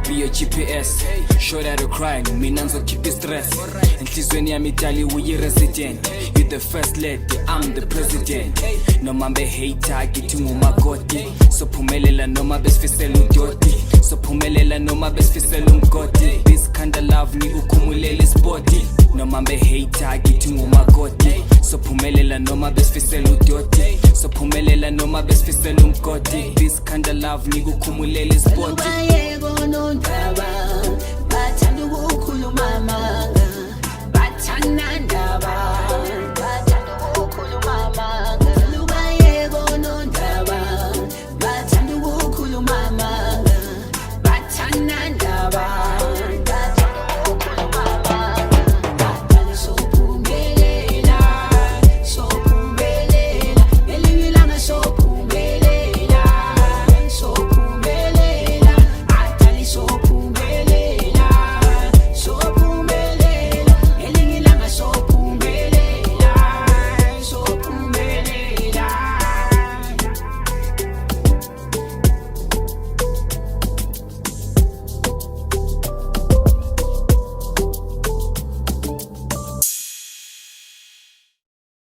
be your GPS. Show that you're crying, mina ngizokhipha stress. Enhlizweni yami idali uyi-resident. You the first lady, I'm the president. Noma behater ngithi ngumakoti. Sophumelela noma besifisela udoti. Sophumelela noma besifisela umgodi. This kind of love ngikukhumulela ispoti. Noma behater ngithi ngumakoti. Sophumelela noma besifisela udoti. Sophumelela noma besifisela umgodi. This kind of love ngikukhumulela ispoti. Bathanda ukukhuluma amanga, bathanda ndaba, bathanda ukukhuluma amanga. Lubayeko nondaba, bathanda ukukhuluma amanga.